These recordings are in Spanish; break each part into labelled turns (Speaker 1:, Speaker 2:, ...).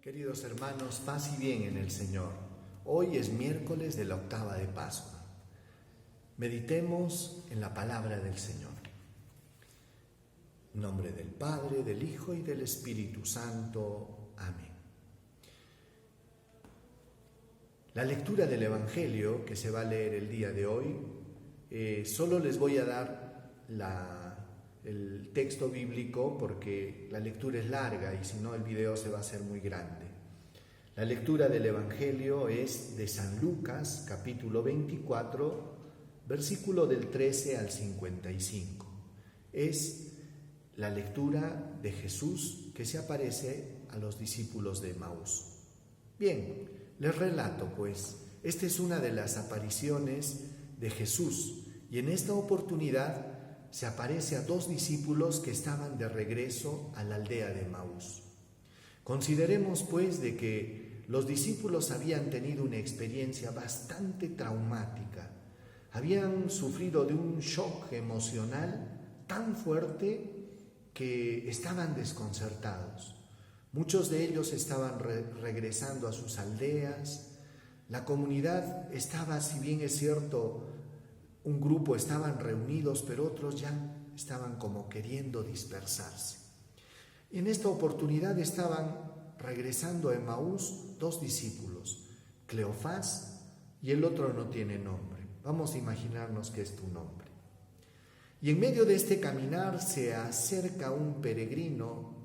Speaker 1: Queridos hermanos, paz y bien en el Señor. Hoy es miércoles de la octava de Pascua. Meditemos en la palabra del Señor. En nombre del Padre, del Hijo y del Espíritu Santo. Amén. La lectura del Evangelio que se va a leer el día de hoy, solo les voy a dar el texto bíblico porque la lectura es larga y si no el video se va a hacer muy grande. La lectura del Evangelio es de San Lucas, capítulo 24, versículo del 13 al 55. Es la lectura de Jesús que se aparece a los discípulos de Emaús. Bien, les relato pues, esta es una de las apariciones de Jesús y en esta oportunidad se aparece a dos discípulos que estaban de regreso a la aldea de Emaús. Consideremos pues de que los discípulos habían tenido una experiencia bastante traumática, habían sufrido de un shock emocional tan fuerte que estaban desconcertados. Muchos de ellos estaban regresando a sus aldeas, la comunidad estaba, si bien es cierto, un grupo estaban reunidos, pero otros ya estaban como queriendo dispersarse. En esta oportunidad estaban regresando a Emaús dos discípulos, Cleofás y el otro no tiene nombre. Vamos a imaginarnos que es tu nombre. Y en medio de este caminar se acerca un peregrino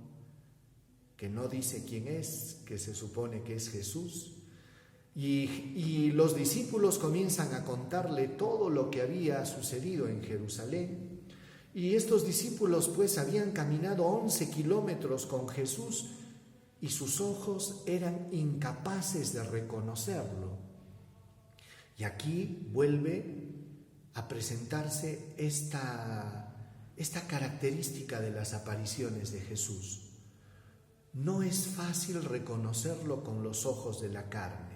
Speaker 1: que no dice quién es, que se supone que es Jesús. Y los discípulos comienzan a contarle todo lo que había sucedido en Jerusalén. Y estos discípulos pues habían caminado 11 kilómetros con Jesús y sus ojos eran incapaces de reconocerlo. Y aquí vuelve a presentarse esta característica de las apariciones de Jesús. No es fácil reconocerlo con los ojos de la carne.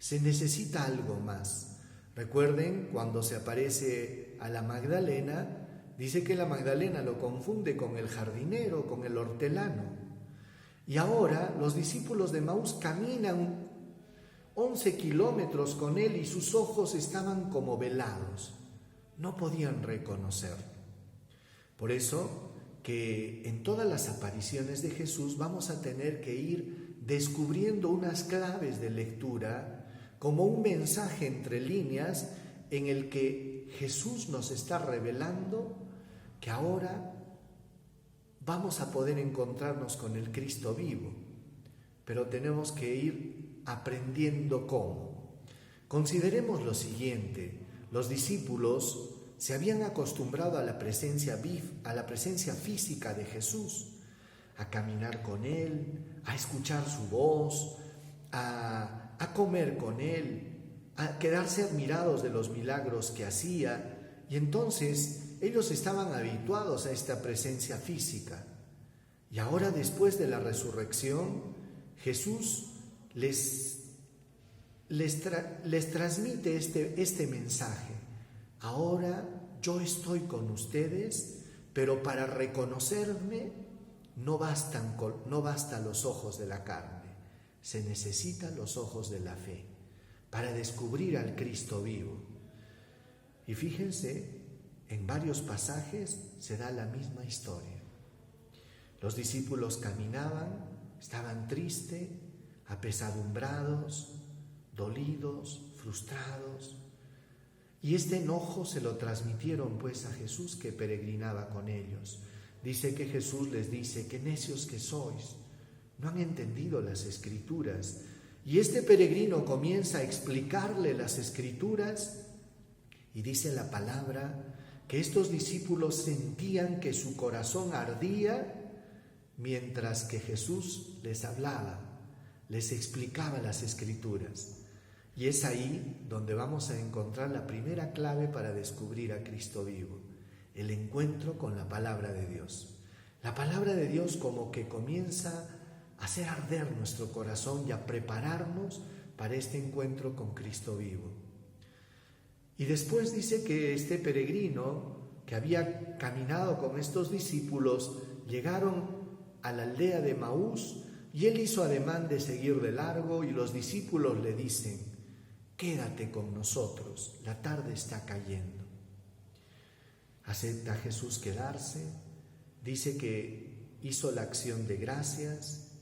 Speaker 1: Se necesita algo más. Recuerden, cuando se aparece a la Magdalena, dice que la Magdalena lo confunde con el jardinero, con el hortelano. Y ahora los discípulos de Emaús caminan 11 kilómetros con él y sus ojos estaban como velados. No podían reconocerlo. Por eso que en todas las apariciones de Jesús vamos a tener que ir descubriendo unas claves de lectura como un mensaje entre líneas en el que Jesús nos está revelando que ahora vamos a poder encontrarnos con el Cristo vivo, pero tenemos que ir aprendiendo cómo. Consideremos lo siguiente: los discípulos se habían acostumbrado a la presencia física de Jesús, a caminar con Él, a escuchar su voz, a comer con Él, a quedarse admirados de los milagros que hacía, y entonces ellos estaban habituados a esta presencia física. Y ahora, después de la resurrección, Jesús les transmite este mensaje. Ahora yo estoy con ustedes, pero para reconocerme no bastan los ojos de la carne. Se necesitan los ojos de la fe para descubrir al Cristo vivo. Y fíjense, en varios pasajes se da la misma historia. Los discípulos caminaban, estaban tristes, apesadumbrados, dolidos, frustrados. Y este enojo se lo transmitieron pues a Jesús que peregrinaba con ellos. Dice que Jesús les dice: qué necios que sois, no han entendido las Escrituras. Y este peregrino comienza a explicarle las Escrituras y dice la palabra que estos discípulos sentían que su corazón ardía mientras que Jesús les hablaba, les explicaba las Escrituras. Y es ahí donde vamos a encontrar la primera clave para descubrir a Cristo vivo: el encuentro con la palabra de Dios. La palabra de Dios como que comienza a hacer arder nuestro corazón y a prepararnos para este encuentro con Cristo vivo. Y después dice que este peregrino que había caminado con estos discípulos llegaron a la aldea de Emaús Y él hizo ademán de seguir de largo y los discípulos le dicen: quédate con nosotros, la tarde está cayendo. Acepta Jesús quedarse, dice que hizo la acción de gracias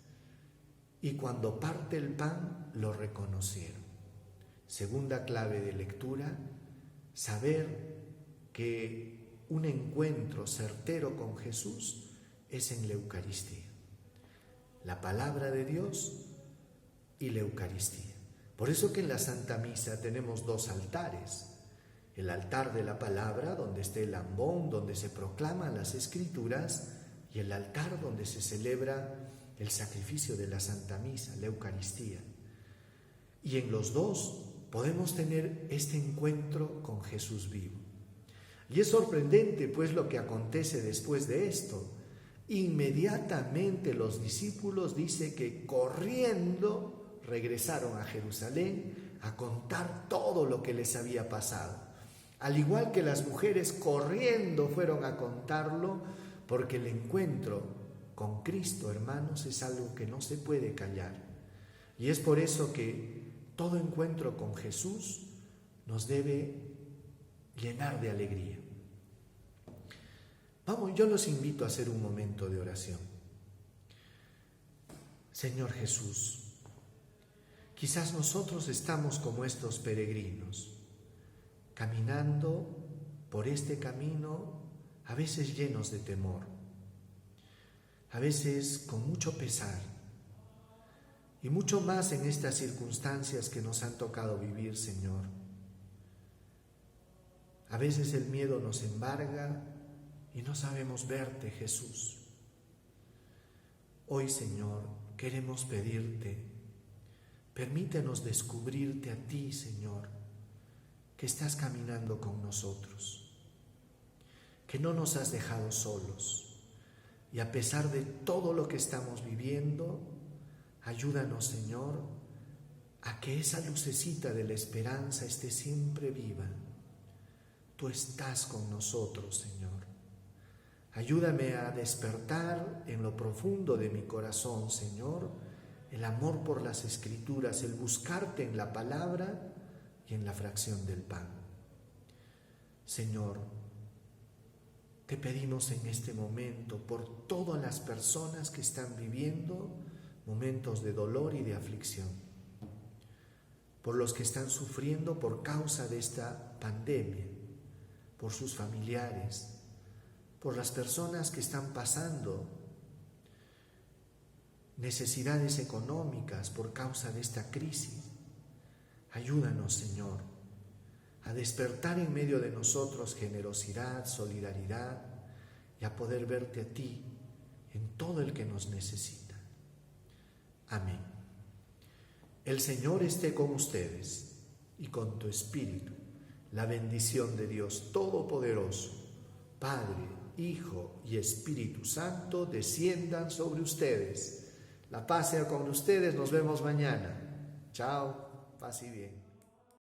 Speaker 1: y cuando parte el pan lo reconocieron. Segunda clave de lectura: saber que un encuentro certero con Jesús es en la Eucaristía. La palabra de Dios y la Eucaristía. Por eso que en la Santa Misa tenemos dos altares. El altar de la palabra, donde está el ambón, donde se proclaman las Escrituras, y el altar donde se celebra el sacrificio de la Santa Misa, la Eucaristía. Y en los dos podemos tener este encuentro con Jesús vivo. Y es sorprendente pues lo que acontece después de esto. Inmediatamente los discípulos dice que corriendo regresaron a Jerusalén a contar todo lo que les había pasado. Al igual que las mujeres corriendo fueron a contarlo, porque el encuentro con Cristo, hermanos, es algo que no se puede callar. Y es por eso que todo encuentro con Jesús nos debe llenar de alegría. Vamos, yo los invito a hacer un momento de oración. Señor Jesús, quizás nosotros estamos como estos peregrinos, caminando por este camino, a veces llenos de temor, a veces con mucho pesar, y mucho más en estas circunstancias que nos han tocado vivir, Señor. A veces el miedo nos embarga y no sabemos verte, Jesús. Hoy, Señor, queremos pedirte, permítenos descubrirte a ti, Señor, que estás caminando con nosotros, que no nos has dejado solos, y a pesar de todo lo que estamos viviendo, ayúdanos, Señor, a que esa lucecita de la esperanza esté siempre viva. Tú estás con nosotros, Señor. Ayúdame a despertar en lo profundo de mi corazón, Señor, el amor por las Escrituras, el buscarte en la palabra y en la fracción del pan. Señor, te pedimos en este momento por todas las personas que están viviendo momentos de dolor y de aflicción, por los que están sufriendo por causa de esta pandemia, por sus familiares, por las personas que están pasando necesidades económicas por causa de esta crisis. Ayúdanos, Señor, a despertar en medio de nosotros generosidad, solidaridad y a poder verte a ti en todo el que nos necesita. Amén. El Señor esté con ustedes y con tu espíritu. La bendición de Dios Todopoderoso, Padre, Hijo y Espíritu Santo, desciendan sobre ustedes. La paz sea con ustedes. Nos vemos mañana. Chao. Paz y bien.